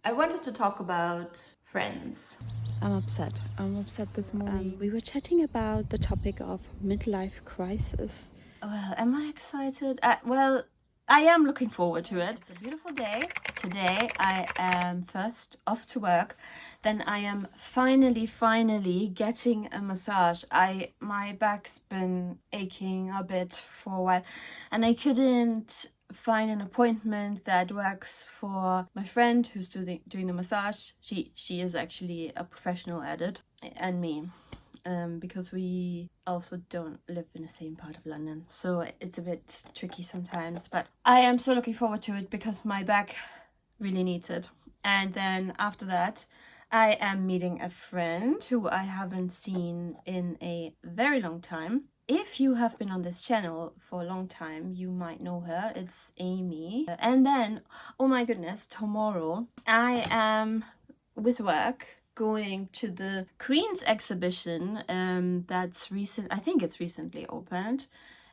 I wanted to talk about friends. I'm upset. I'm upset this morning. We were chatting about the topic of midlife crisis. Well, am I excited? Well, I am looking forward to it. It's a beautiful day. Today I am first off to work. Then I am finally getting a massage. My back's been aching a bit for a while and I couldn't find an appointment that works for my friend who's doing the massage. She is actually a professional at it, and me. Because we also don't live in the same part of London, so it's a bit tricky sometimes, but I am so looking forward to it because my back really needs it. And then after that I am meeting a friend who I haven't seen in a very long time. If you have been on this channel for a long time, you might know her. It's Amy. And then, oh my goodness, tomorrow I am with work going to the Queen's exhibition that's I think it's recently opened.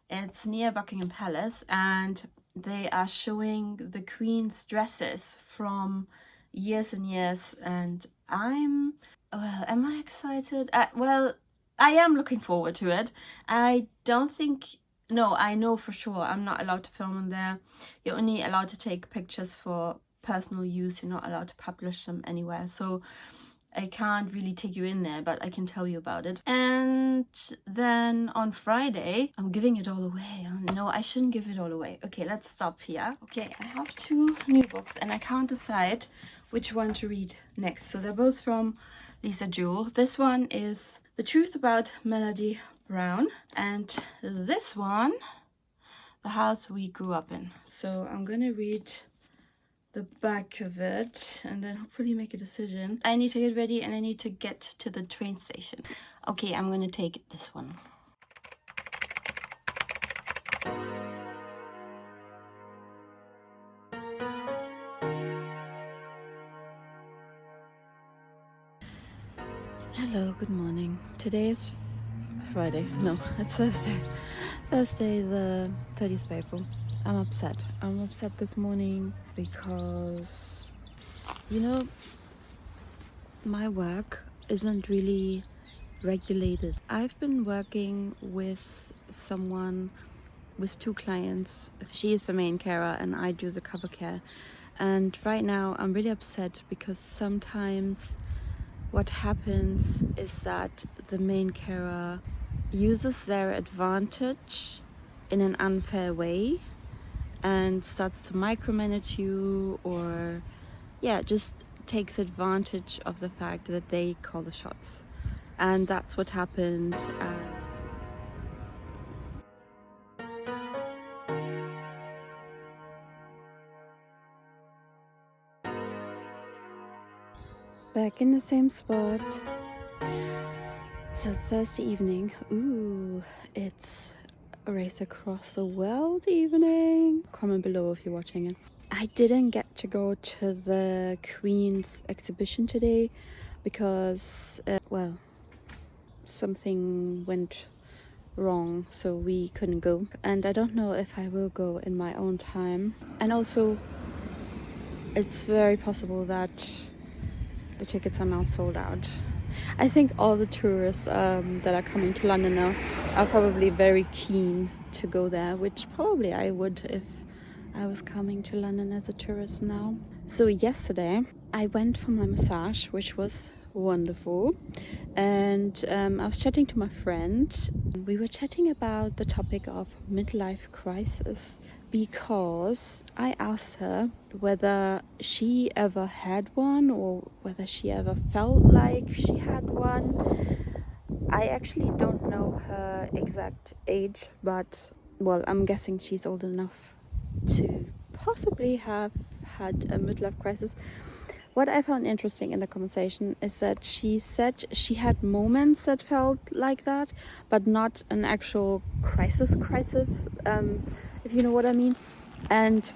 It's near Buckingham Palace and they are showing the Queen's dresses from years and years, and am I excited? Well, I am looking forward to it. I know for sure I'm not allowed to film in there. You're only allowed to take pictures for personal use. You're not allowed to publish them anywhere, so I can't really take you in there, but I can tell you about it. And then on Friday, I'm giving it all away. No, I shouldn't give it all away. Okay, let's stop here. Okay, I have 2 new books and I can't decide which one to read next. So they're both from Lisa Jewell. This one is The Truth About Melody Brown, and this one, The House We Grew Up In. So I'm gonna read the back of it and then hopefully make a decision. I need to get ready and I need to get to the train station. Okay, I'm gonna take this one. Hello, good morning. Today is Friday. No, it's Thursday. Thursday, the 30th of April. I'm upset. I'm upset this morning because, my work isn't really regulated. I've been working with someone, with 2 clients. She is the main carer and I do the cover care. And right now I'm really upset because sometimes what happens is that the main carer uses their advantage in an unfair way and starts to micromanage you, or just takes advantage of the fact that they call the shots. And that's what happened. Back in the same spot. So Thursday evening. Ooh, it's a Race Across the World evening. Comment below if you're watching it. I didn't get to go to the Queen's exhibition today because, something went wrong, so we couldn't go. And I don't know if I will go in my own time. And also, it's very possible that the tickets are now sold out. I think all the tourists that are coming to London now are probably very keen to go there, which probably I would if I was coming to London as a tourist now. So yesterday I went for my massage, which was wonderful, and I was chatting to my friend. We were chatting about the topic of midlife crisis because I asked her whether she ever had one or whether she ever felt like she had one. I actually don't know her exact age, but I'm guessing she's old enough to possibly have had a midlife crisis. What I found interesting in the conversation is that she said she had moments that felt like that, but not an actual crisis, if you know what I mean. And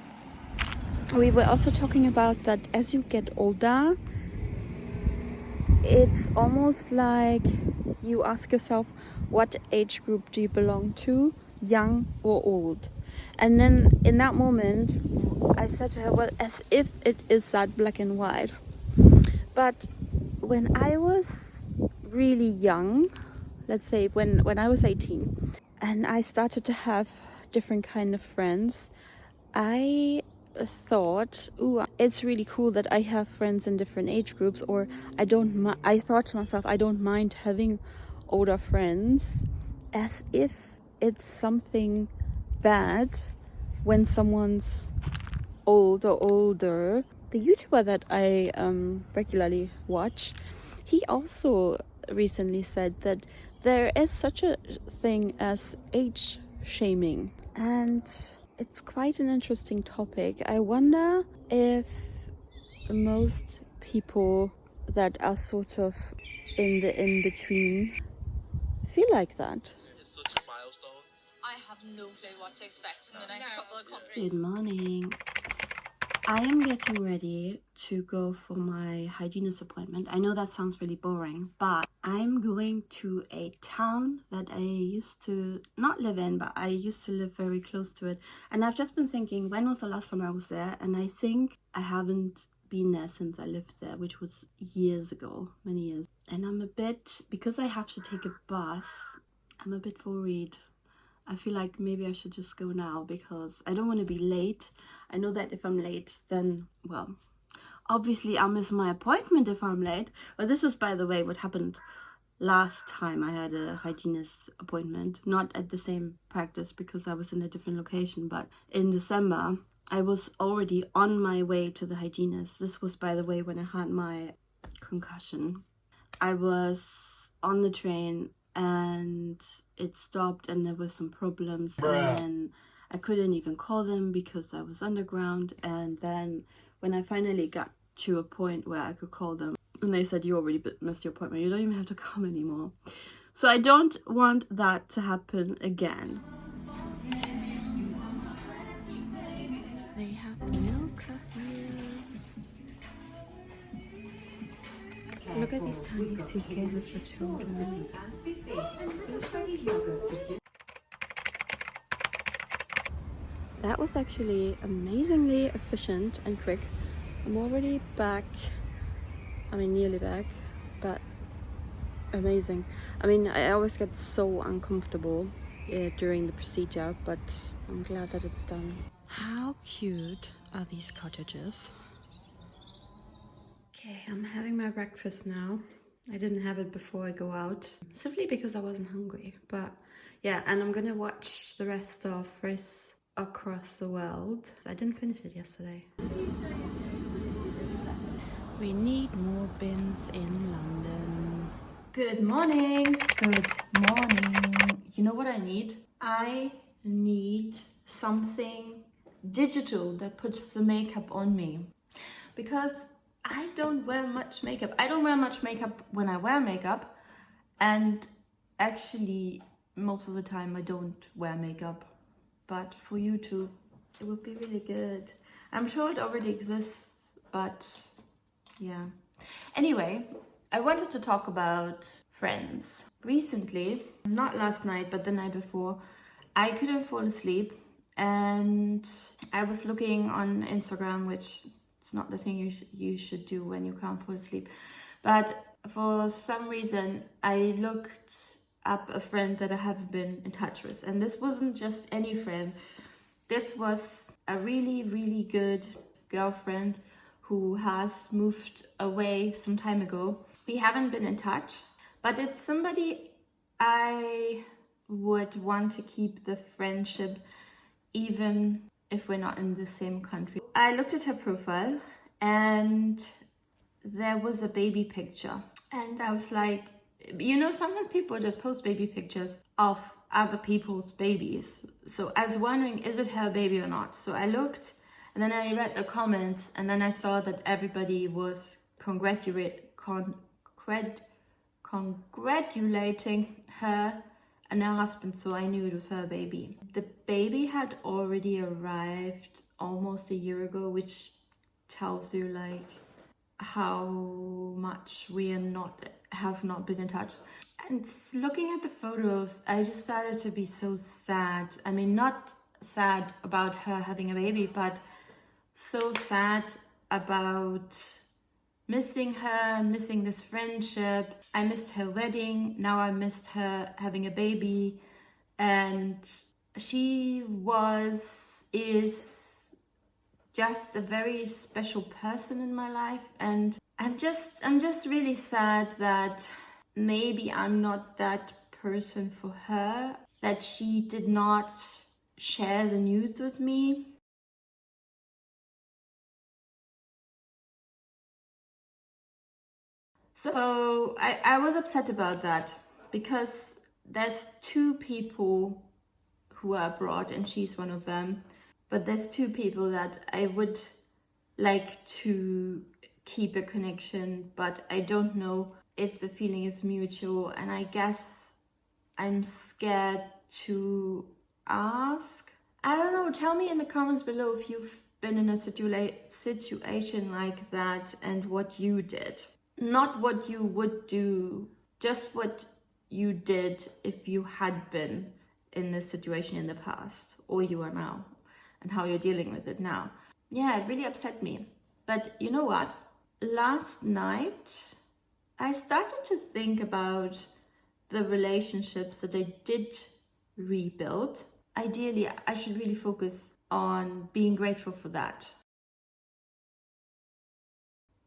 we were also talking about that as you get older, it's almost like you ask yourself, what age group do you belong to, young or old? And then in that moment, I said to her, well, as if it is that black and white. But when I was really young, let's say when I was 18, and I started to have different kind of friends, I thought, ooh, it's really cool that I have friends in different age groups, or I thought to myself, I don't mind having older friends, as if it's something bad when someone's old or older. The YouTuber that I regularly watch, he also recently said that there is such a thing as age shaming, and it's quite an interesting topic. I wonder if most people that are sort of in the in-between feel like that. It's such a milestone. I have no clue what to expect in the next couple of countries. Good morning. I am getting ready to go for my hygienist appointment. I know that sounds really boring, but I'm going to a town that I used to not live in, but I used to live very close to it. And I've just been thinking, when was the last time I was there? And I think I haven't been there since I lived there, which was years ago, many years. And I'm a bit, because I have to take a bus, I'm a bit worried. I feel like maybe I should just go now because I don't want to be late. I know that if I'm late, then, well, obviously I'll miss my appointment if I'm late. But this is, by the way, what happened last time I had a hygienist appointment. Not at the same practice because I was in a different location, but in December, I was already on my way to the hygienist. This was, by the way, when I had my concussion. I was on the train and it stopped and there were some problems. And then I couldn't even call them because I was underground. And then when I finally got to a point where I could call them, and they said, you already missed your appointment, you don't even have to come anymore. So I don't want that to happen again. They have milk here. Look at these tiny suitcases for children. They're so cute. That was actually amazingly efficient and quick. I'm already back. I mean, nearly back, but amazing. I mean, I always get so uncomfortable during the procedure, but I'm glad that it's done. How cute are these cottages? Okay, I'm having my breakfast now. I didn't have it before I go out, simply because I wasn't hungry. But yeah, and I'm gonna watch the rest of Race Across the World. I didn't finish it yesterday. We need more bins in London. Good morning. Good morning. You know what I need? I need something digital that puts the makeup on me. Because I don't wear much makeup. I don't wear much makeup when I wear makeup. And actually, most of the time I don't wear makeup. But for YouTube, it would be really good. I'm sure it already exists, but yeah. Anyway, I wanted to talk about Friends. Recently, not last night, but the night before, I couldn't fall asleep. And I was looking on Instagram, which it's not the thing you should do when you can't fall asleep. But for some reason, I looked up a friend that I haven't been in touch with. And this wasn't just any friend. This was a really, really good girlfriend who has moved away some time ago. We haven't been in touch, but it's somebody I would want to keep the friendship even if we're not in the same country. I looked at her profile and there was a baby picture. And I was like, you know, sometimes people just post baby pictures of other people's babies. So I was wondering, is it her baby or not? So I looked and then I read the comments and then I saw that everybody was congratulating her and her husband, so I knew it was her baby. The baby had already arrived almost a year ago, which tells you like how much we have not been in touch. And looking at the photos, I just started to be so sad. I mean, not sad about her having a baby, but so sad about missing her, missing this friendship. I missed her wedding. Now I missed her having a baby. And she is just a very special person in my life. And I'm just really sad that maybe I'm not that person for her, that she did not share the news with me. So I was upset about that, because there's two people who are abroad and she's one of them, but there's two people that I would like to keep a connection, but I don't know if the feeling is mutual, and I guess I'm scared to ask. I don't know, tell me in the comments below if you've been in a situation like that and what you did. Not what you would do, just what you did if you had been in this situation in the past, or you are now, and how you're dealing with it now. Yeah, it really upset me. But you know what? Last night, I started to think about the relationships that I did rebuild. Ideally, I should really focus on being grateful for that.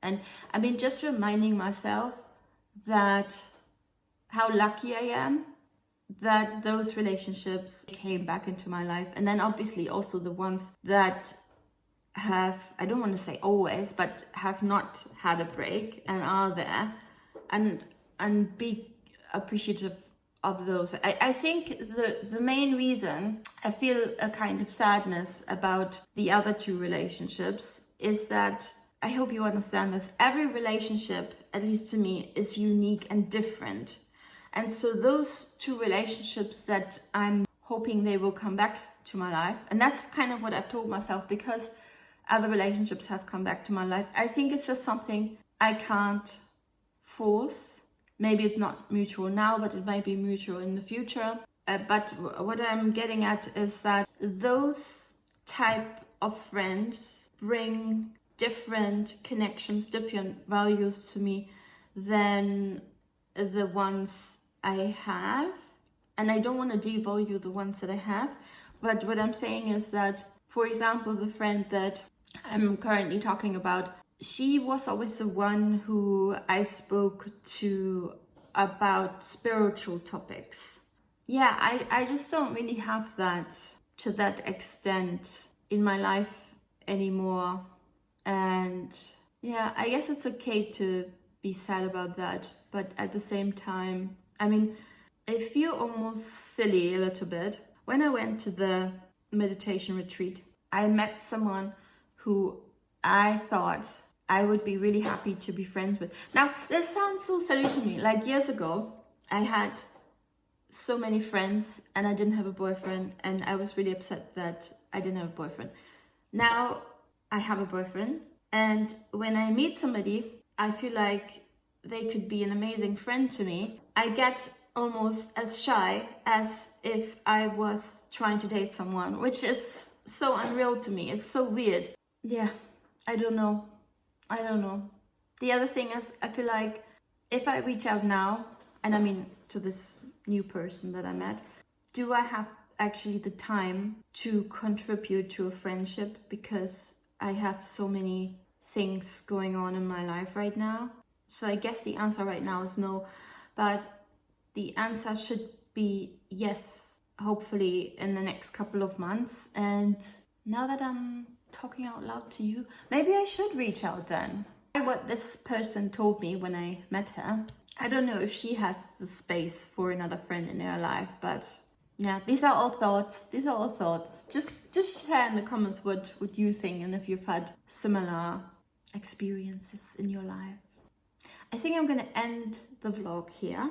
And I mean, just reminding myself that how lucky I am that those relationships came back into my life. And then obviously also the ones that have, I don't want to say always, but have not had a break and are there, and be appreciative of those. I think the main reason I feel a kind of sadness about the other two relationships is that, I hope you understand this, every relationship, at least to me, is unique and different. And so those two relationships that I'm hoping they will come back to my life, and that's kind of what I've told myself, because other relationships have come back to my life. I think it's just something I can't force. Maybe it's not mutual now, but it might be mutual in the future. But what I'm getting at is that those type of friends bring different connections, different values to me than the ones I have. And I don't want to devalue the ones that I have, but what I'm saying is that, for example, the friend that I'm currently talking about, she was always the one who I spoke to about spiritual topics. Yeah, I just don't really have that to that extent in my life anymore. And yeah, I guess it's okay to be sad about that. But at the same time, I mean, I feel almost silly a little bit. When I went to the meditation retreat, I met someone who I thought I would be really happy to be friends with. Now, this sounds so silly to me. Like years ago, I had so many friends and I didn't have a boyfriend, and I was really upset that I didn't have a boyfriend. Now I have a boyfriend, and when I meet somebody, I feel like they could be an amazing friend to me. I get almost as shy as if I was trying to date someone, which is so unreal to me. It's so weird. Yeah, I don't know. The other thing is, I feel like if I reach out now, and I mean to this new person that I met, do I have actually the time to contribute to a friendship, because I have so many things going on in my life right now? So I guess the answer right now is no, but the answer should be yes, hopefully in the next couple of months. And now that I'm talking out loud to you, maybe I should reach out then. What this person told me when I met her, I don't know if she has the space for another friend in her life, but yeah, these are all thoughts. Just share in the comments what you think, and if you've had similar experiences in your life. I think I'm gonna end the vlog here,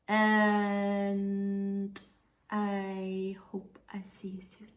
and I hope I see you soon.